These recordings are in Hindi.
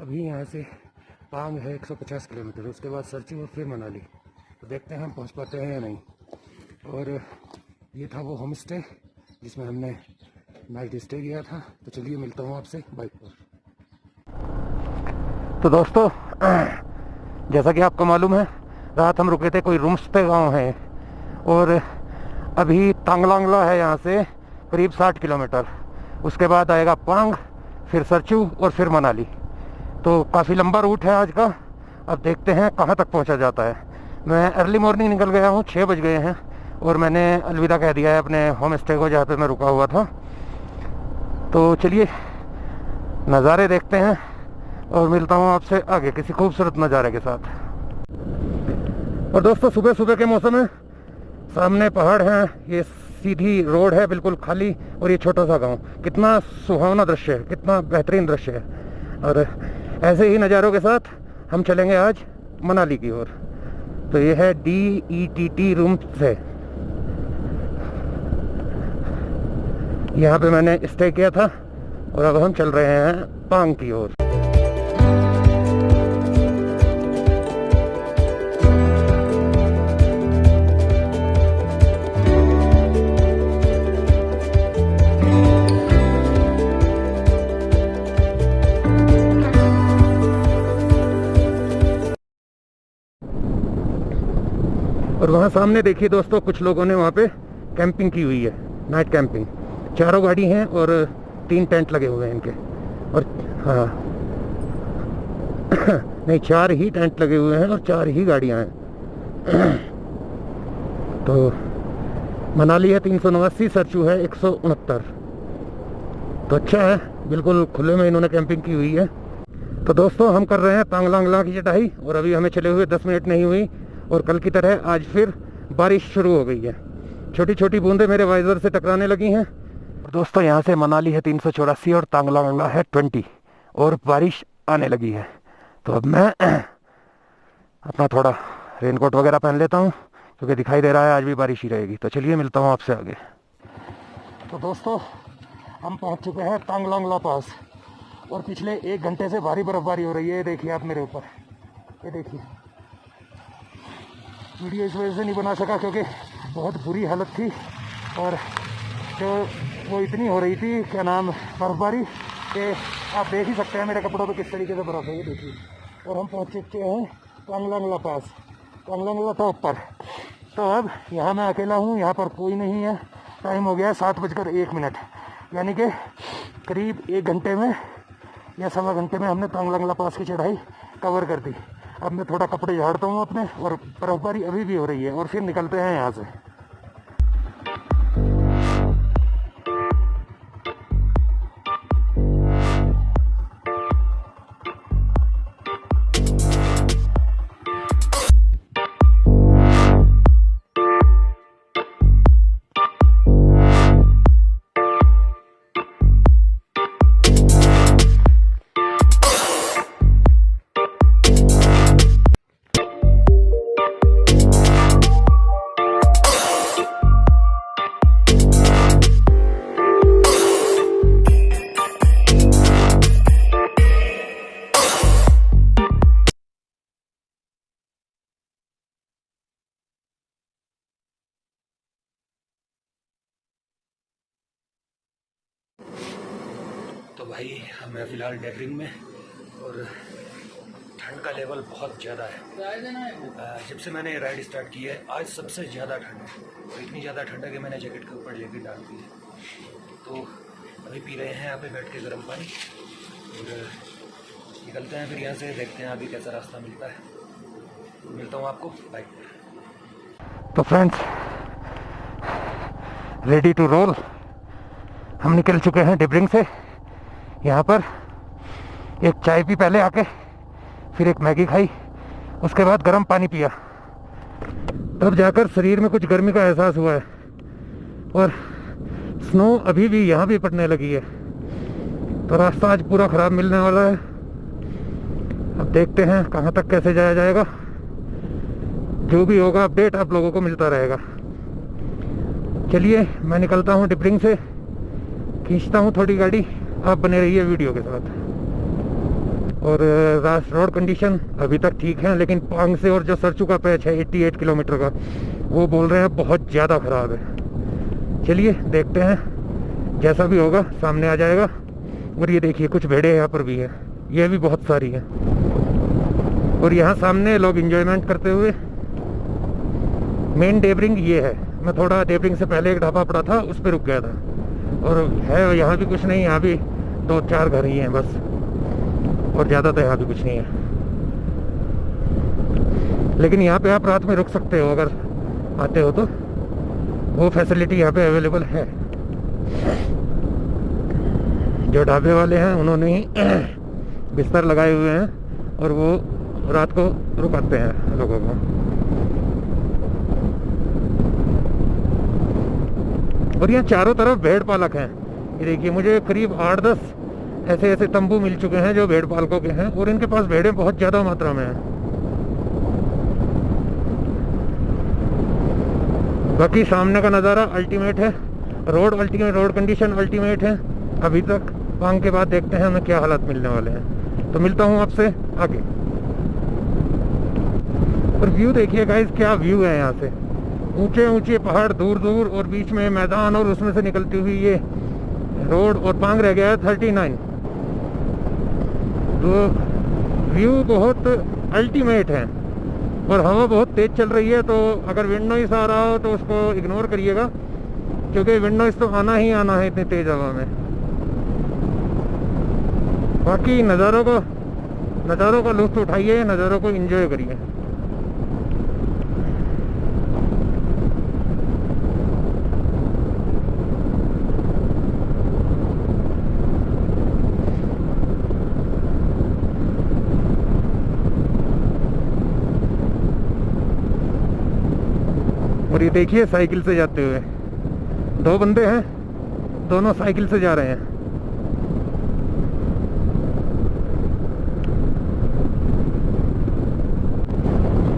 अभी यहाँ से पांग है 150 किलोमीटर, उसके बाद सरचू और फिर मनाली। तो देखते हैं हम पहुँच पाते हैं या नहीं। और ये था वो होम स्टे जिसमें हमने नाइट स्टे किया था। तो चलिए मिलता हूँ आपसे बाइक पर। तो दोस्तों, जैसा कि आपको मालूम है, रात हम रुके थे कोई रुमस्ते गांव है, और अभी तांगलांगला है यहाँ से करीब 60 किलोमीटर। उसके बाद आएगा पांग, फिर सरचू और फिर मनाली। तो काफ़ी लंबा रूट है आज का। अब देखते हैं कहाँ तक पहुँचा जाता है। मैं अर्ली मॉर्निंग निकल गया हूँ, 6 बज गए हैं, और मैंने अलविदा कह दिया है अपने होम स्टे को जहाँ पे मैं रुका हुआ था। तो चलिए नज़ारे देखते हैं और मिलता हूँ आपसे आगे किसी खूबसूरत नज़ारे के साथ। और दोस्तों, सुबह सुबह के मौसम है, सामने पहाड़ हैं, ये सीधी रोड है बिल्कुल खाली, और ये छोटा सा गांव। कितना सुहावना दृश्य है, कितना बेहतरीन दृश्य है। और ऐसे ही नज़ारों के साथ हम चलेंगे आज मनाली की ओर। तो ये है DETT रूम से, यहाँ पे मैंने स्टे किया था, और अब हम चल रहे हैं पांग की ओर। और वहाँ सामने देखिए दोस्तों, कुछ लोगों ने वहाँ पे कैंपिंग की हुई है, नाइट कैंपिंग। 4 गाड़ी हैं और 3 टेंट लगे हुए हैं इनके। और हाँ नहीं, 4 ही टेंट लगे हुए हैं और 4 ही गाड़ियाँ हैं। तो मनाली है 389, सरचू है 169। तो अच्छा है, बिल्कुल खुले में इन्होंने कैंपिंग की हुई है। तो दोस्तों, हम कर रहे हैं तांगलांगला की चढ़ाई, और अभी हमें चले हुए 10 मिनट नहीं हुई, और कल की तरह आज फिर बारिश शुरू हो गई है। छोटी छोटी बूंदें मेरे वाइजर से टकराने लगी हैं। और दोस्तों, यहाँ से मनाली है 384 और तांगलांगला है 20, और बारिश आने लगी है। तो अब मैं अपना थोड़ा रेनकोट वगैरह पहन लेता हूँ, क्योंकि दिखाई दे रहा है आज भी बारिश ही रहेगी। तो चलिए मिलता हूँ आपसे आगे। तो दोस्तों, हम पहुँच चुके हैं तांगलांगला पास, और पिछले 1 घंटे से भारी बर्फबारी हो रही है। ये देखिए आप मेरे ऊपर, ये देखिए। वीडियो इस वजह से नहीं बना सका क्योंकि बहुत बुरी हालत थी, और जो वो इतनी हो रही थी, क्या नाम, बर्फबारी, कि आप देख ही सकते हैं मेरे कपड़ों पे किस तरीके से बर्फ है। ये देखिए। और हम पहुँच चुके हैं तांगलांगला पास, तांगलांगला टॉप पर। तो अब यहाँ मैं अकेला हूँ, यहाँ पर कोई नहीं है। टाइम हो गया है 7:01, यानी कि करीब 1 घंटे में या 1.25 घंटे में हमने तांगलांगला पास की चढ़ाई कवर कर दी। अब मैं थोड़ा कपड़े झाड़ता हूँ अपने, और बर्फबारी अभी भी हो रही है, और फिर निकलते हैं यहाँ से। तो भाई, मैं फ़िलहाल डेबरिंग में, और ठंड का लेवल बहुत ज़्यादा है। जब से मैंने राइड स्टार्ट की है, आज सबसे ज़्यादा ठंड है, और इतनी ज़्यादा ठंड है कि मैंने जैकेट के ऊपर जैकेट डाल दी है। तो अभी पी रहे हैं यहाँ पे बैठ के गर्म पानी, और निकलते हैं फिर यहाँ से, देखते हैं अभी कैसा रास्ता मिलता है। तो मिलता हूँ आपको बाइक पर। तो फ्रेंड्स, रेडी टू रोल। हम निकल चुके हैं डेबरिंग से। यहाँ पर एक चाय पी पहले आके, फिर एक मैगी खाई, उसके बाद गर्म पानी पिया, तब जाकर शरीर में कुछ गर्मी का एहसास हुआ है। और स्नो अभी भी यहाँ भी पड़ने लगी है। तो रास्ता आज पूरा ख़राब मिलने वाला है। अब देखते हैं कहाँ तक कैसे जाया जाएगा। जो भी होगा अपडेट आप लोगों को मिलता रहेगा। चलिए मैं निकलता हूँ डेबरिंग से, खींचता हूँ थोड़ी गाड़ी। आप बने रहिए वीडियो के साथ। और रोड कंडीशन अभी तक ठीक है, लेकिन पांग से और जो सरचू का पैच है 88 किलोमीटर का, वो बोल रहे हैं बहुत ज़्यादा ख़राब है। चलिए देखते हैं, जैसा भी होगा सामने आ जाएगा। और ये देखिए कुछ भेड़े यहाँ पर भी है, ये भी बहुत सारी है। और यहाँ सामने लोग इंजॉयमेंट करते हुए, मेन डेबरिंग ये है। मैं थोड़ा डेबरिंग से पहले एक ढाबा पड़ा था, उस पर रुक गया था। और है यहाँ भी कुछ नहीं, यहाँ भी 2-4 घर ही हैं बस, और ज़्यादा तो यहाँ भी कुछ नहीं है। लेकिन यहाँ पे आप रात में रुक सकते हो अगर आते हो तो, वो फैसिलिटी यहाँ पे अवेलेबल है। जो ढाबे वाले हैं उन्होंने ही बिस्तर लगाए हुए हैं और वो रात को रुकाते हैं लोगों को। और यहाँ चारों तरफ भेड़ पालक हैं। ये देखिए मुझे करीब 8-10 ऐसे ऐसे तंबू मिल चुके हैं जो भेड़ पालकों के हैं, और इनके पास भेड़ें बहुत ज़्यादा मात्रा में हैं। बाकी सामने का नज़ारा अल्टीमेट है, रोड कंडीशन अल्टीमेट है अभी तक। पांग के बाद देखते हैं हमें क्या हालात मिलने वाले हैं। तो मिलता हूँ आपसे आगे। और व्यू देखिए गाइस, क्या व्यू है यहाँ से। ऊंचे ऊंचे पहाड़ दूर दूर, और बीच में मैदान, और उसमें से निकलती हुई ये रोड, और पांग रह गया है 39। तो व्यू बहुत अल्टीमेट है। और हवा बहुत तेज चल रही है, तो अगर विंड नॉइस आ रहा हो तो उसको इग्नोर करिएगा, क्योंकि विंड नॉइस तो आना ही आना है इतनी तेज हवा में। बाकी नज़ारों का लुत्फ उठाइए, नज़ारों को एंजॉय करिए। और ये देखिए साइकिल से जाते हुए 2 बंदे हैं, दोनों साइकिल से जा रहे हैं।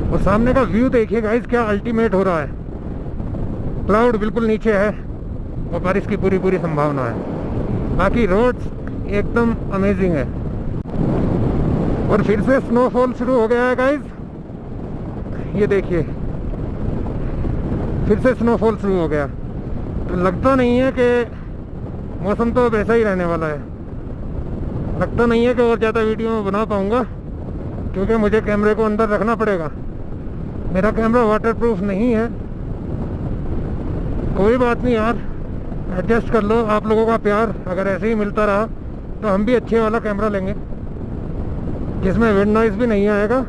और सामने का व्यू देखिए गाइस, क्या अल्टीमेट हो रहा है। क्लाउड बिल्कुल नीचे है और बारिश की पूरी संभावना है। बाकी रोड्स एकदम अमेजिंग है। और फिर से स्नोफॉल शुरू हो गया है गाइस, ये देखिए फिर से स्नोफॉल शुरू हो गया। तो लगता नहीं है कि मौसम तो वैसा ही रहने वाला है। लगता नहीं है कि और ज़्यादा वीडियो में बना पाऊँगा, क्योंकि मुझे कैमरे को अंदर रखना पड़ेगा। मेरा कैमरा वाटरप्रूफ नहीं है। कोई बात नहीं यार, एडजस्ट कर लो। आप लोगों का प्यार अगर ऐसे ही मिलता रहा तो हम भी अच्छे वाला कैमरा लेंगे, जिसमें विंड नॉइस भी नहीं आएगा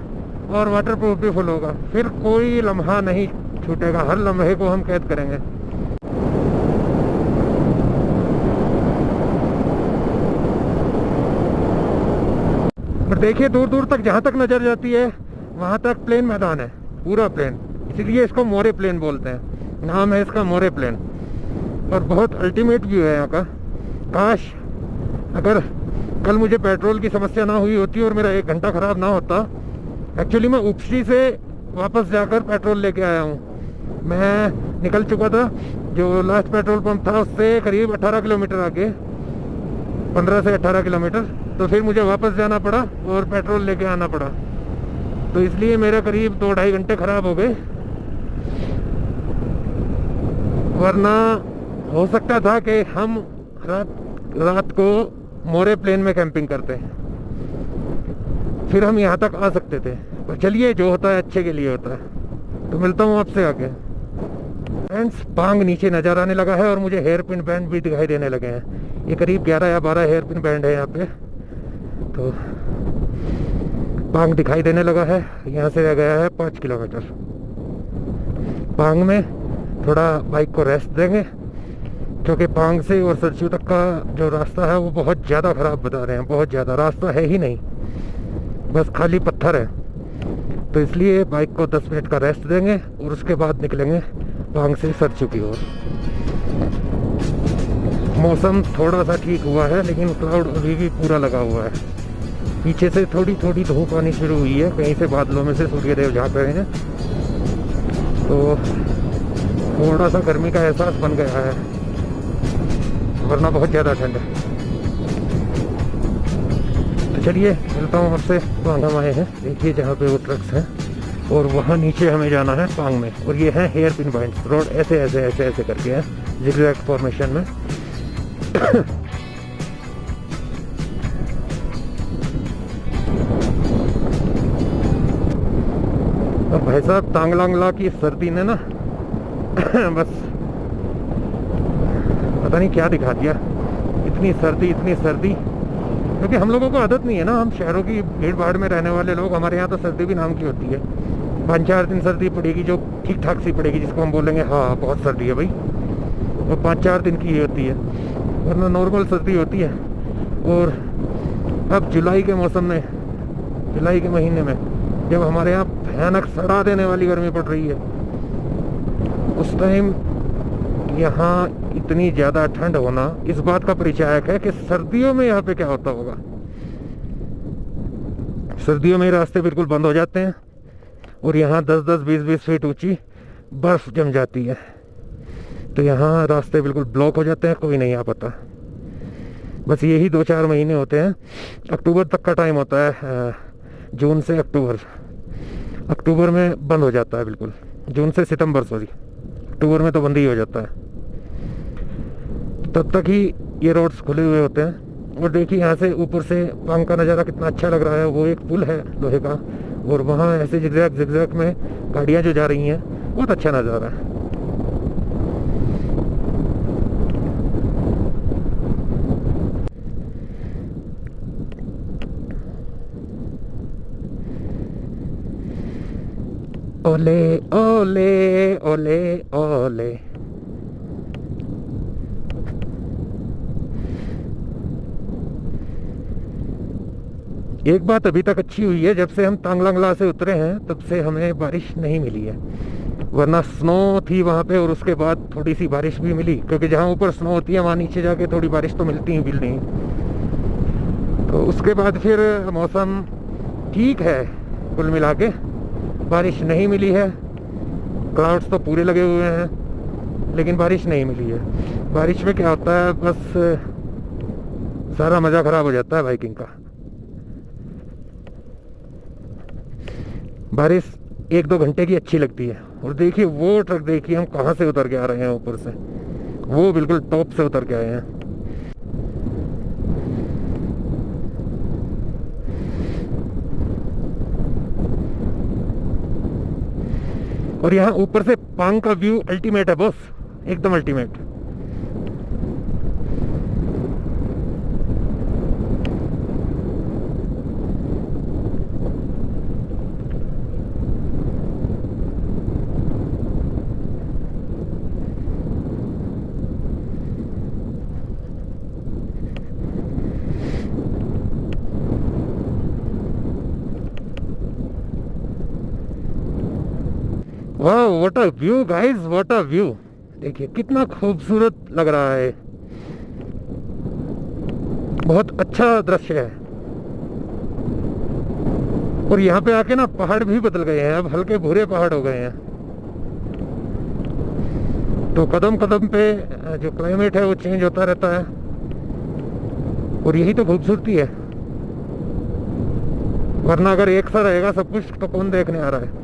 और वाटरप्रूफ भी फुल होगा। फिर कोई लम्हा नहीं छूटेगा, हर लम्हे को हम कैद करेंगे। और देखिए दूर दूर तक, जहाँ तक नजर जाती है वहाँ तक प्लेन मैदान है, पूरा प्लेन। इसीलिए इसको मोरे प्लेन बोलते हैं, नाम है इसका मोरे प्लेन। और बहुत अल्टीमेट व्यू है यहाँ का। काश अगर कल मुझे पेट्रोल की समस्या ना हुई होती और मेरा 1 घंटा ख़राब ना होता। एक्चुअली मैं उपसी से वापस जाकर पेट्रोल लेके आया हूँ। मैं निकल चुका था, जो लास्ट पेट्रोल पंप था उससे करीब 18 किलोमीटर आगे, 15 से 18 किलोमीटर। तो फिर मुझे वापस जाना पड़ा और पेट्रोल लेके आना पड़ा। तो इसलिए मेरे करीब 2-2.5 घंटे ख़राब हो गए। वरना हो सकता था कि हम रात को मोरे प्लेन में कैंपिंग करते हैं, फिर हम यहाँ तक आ सकते थे। तो चलिए, जो होता है अच्छे के लिए होता है। तो मिलता हूँ आपसे आगे। फ्रेंड्स, पांग नीचे नज़र आने लगा है और मुझे हेयर पिन बैंड भी दिखाई देने लगे हैं। ये करीब 11 या 12 हेयर पिन बैंड है यहाँ पे। तो पांग दिखाई देने लगा है। यहाँ से रह गया है 5 किलोमीटर। पांग में थोड़ा बाइक को रेस्ट देंगे, क्योंकि पांग से और सरचू तक का जो रास्ता है वो बहुत ज़्यादा ख़राब बता रहे हैं। बहुत ज़्यादा रास्ता है ही नहीं, बस खाली पत्थर है। तो इसलिए बाइक को 10 मिनट का रेस्ट देंगे और उसके बाद निकलेंगे पांग से सरचू की ओर। मौसम थोड़ा सा ठीक हुआ है, लेकिन क्लाउड अभी भी पूरा लगा हुआ है। पीछे से थोड़ी थोड़ी धूप आनी शुरू हुई है, कहीं से बादलों में से सूर्यदेव झाँक रहे हैं। तो थोड़ा सा गर्मी का एहसास बन गया है, वरना बहुत ज़्यादा ठंड है। तो चलिए मिलता हूँ आपसे। पांग हम आए हैं, देखिए जहाँ पे वो ट्रक्स हैं, और वहाँ नीचे हमें जाना है पांग में। और ये है हेयर पिन पॉइंट रोड, ऐसे ऐसे ऐसे ऐसे करके है जिगजैग फॉर्मेशन में। अब भाई साहब तांगलांगला की सर्दी ने ना बस पता नहीं क्या दिखा दिया। इतनी सर्दी, क्योंकि हम लोगों को आदत नहीं है ना, हम शहरों की भीड़ भाड़ में रहने वाले लोग। हमारे यहाँ तो सर्दी भी नाम की होती है। 5-4 दिन सर्दी पड़ेगी जो ठीक ठाक सी पड़ेगी, जिसको हम बोलेंगे हाँ बहुत सर्दी है भाई, वो 5-4 दिन की होती है, वरना नॉर्मल सर्दी होती है। और अब जुलाई के मौसम में, जुलाई के महीने में जब हमारे यहाँ भयानक सड़ा देने वाली गर्मी पड़ रही है, उस टाइम यहाँ इतनी ज़्यादा ठंड होना इस बात का परिचायक है कि सर्दियों में यहाँ पे क्या होता होगा। सर्दियों में रास्ते बिल्कुल बंद हो जाते हैं और यहाँ 10-10, 20-20 फीट ऊंची बर्फ जम जाती है, तो यहाँ रास्ते बिल्कुल ब्लॉक हो जाते हैं, कोई नहीं आ पाता। बस यही 2-4 महीने होते हैं, अक्टूबर तक का टाइम होता है, जून से अक्टूबर में बंद हो जाता है बिल्कुल। जून से सितंबर, सॉरी, अक्टूबर में तो बंद ही हो जाता है। तब तक ही ये रोड्स खुले हुए होते हैं। और देखिए यहाँ से ऊपर से पांग का नज़ारा कितना अच्छा लग रहा है। वो एक पुल है लोहे का, और वहाँ ऐसे जिगजैग में गाड़ियाँ जो जा रही हैं, बहुत अच्छा नज़ारा है। ओले ओले ओले ओले। एक बात अभी तक अच्छी हुई है, जब से हम तांगलांगला से उतरे हैं तब से हमें बारिश नहीं मिली है, वरना स्नो थी वहाँ पे और उसके बाद थोड़ी सी बारिश भी मिली। क्योंकि जहाँ ऊपर स्नो होती है वहाँ नीचे जाके थोड़ी बारिश तो मिलती ही नहीं। तो उसके बाद फिर मौसम ठीक है, कुल मिला के बारिश नहीं मिली है। क्लाउड्स तो पूरे लगे हुए हैं, लेकिन बारिश नहीं मिली है। बारिश में क्या होता है, बस सारा मज़ा ख़राब हो जाता है बाइकिंग का। बारिश 1-2 घंटे की अच्छी लगती है। और देखिए वो ट्रक, देखिए हम कहाँ से उतर के आ रहे हैं, ऊपर से, वो बिल्कुल टॉप से उतर के आए हैं। और यहाँ ऊपर से पांग का व्यू अल्टीमेट है बॉस, एकदम अल्टीमेट। वाह, what a view guys, what a view. देखिए कितना खूबसूरत लग रहा है, बहुत अच्छा दृश्य है। और यहाँ पे आके ना पहाड़ भी बदल गए हैं, अब हल्के भूरे पहाड़ हो गए हैं। तो कदम कदम पे जो क्लाइमेट है वो चेंज होता रहता है, और यही तो खूबसूरती है। वरना अगर एक सा रहेगा सब कुछ तो कौन देखने आ रहा है।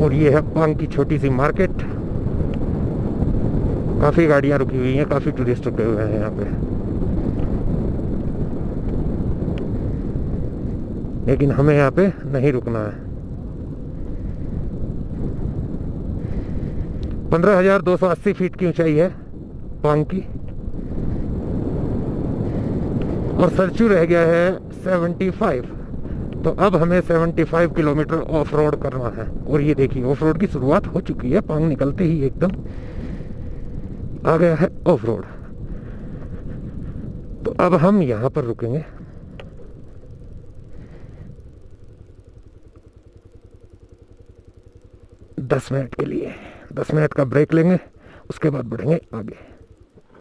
और ये है पांग की छोटी सी मार्केट, काफी गाड़ियां रुकी हुई हैं, काफी टूरिस्ट रुके हुए हैं यहाँ पे। लेकिन हमें यहाँ पे नहीं रुकना है। 15,280 फीट की ऊंचाई है पांग की, और सरचू रह गया है 75। तो अब हमें 75 किलोमीटर ऑफ रोड करना है। और ये देखिए ऑफ रोड की शुरुआत हो चुकी है, पांग निकलते ही एकदम आ गया है ऑफ रोड। तो अब हम यहाँ पर रुकेंगे। दस मिनट के लिए 10 मिनट का ब्रेक लेंगे, उसके बाद बढ़ेंगे आगे।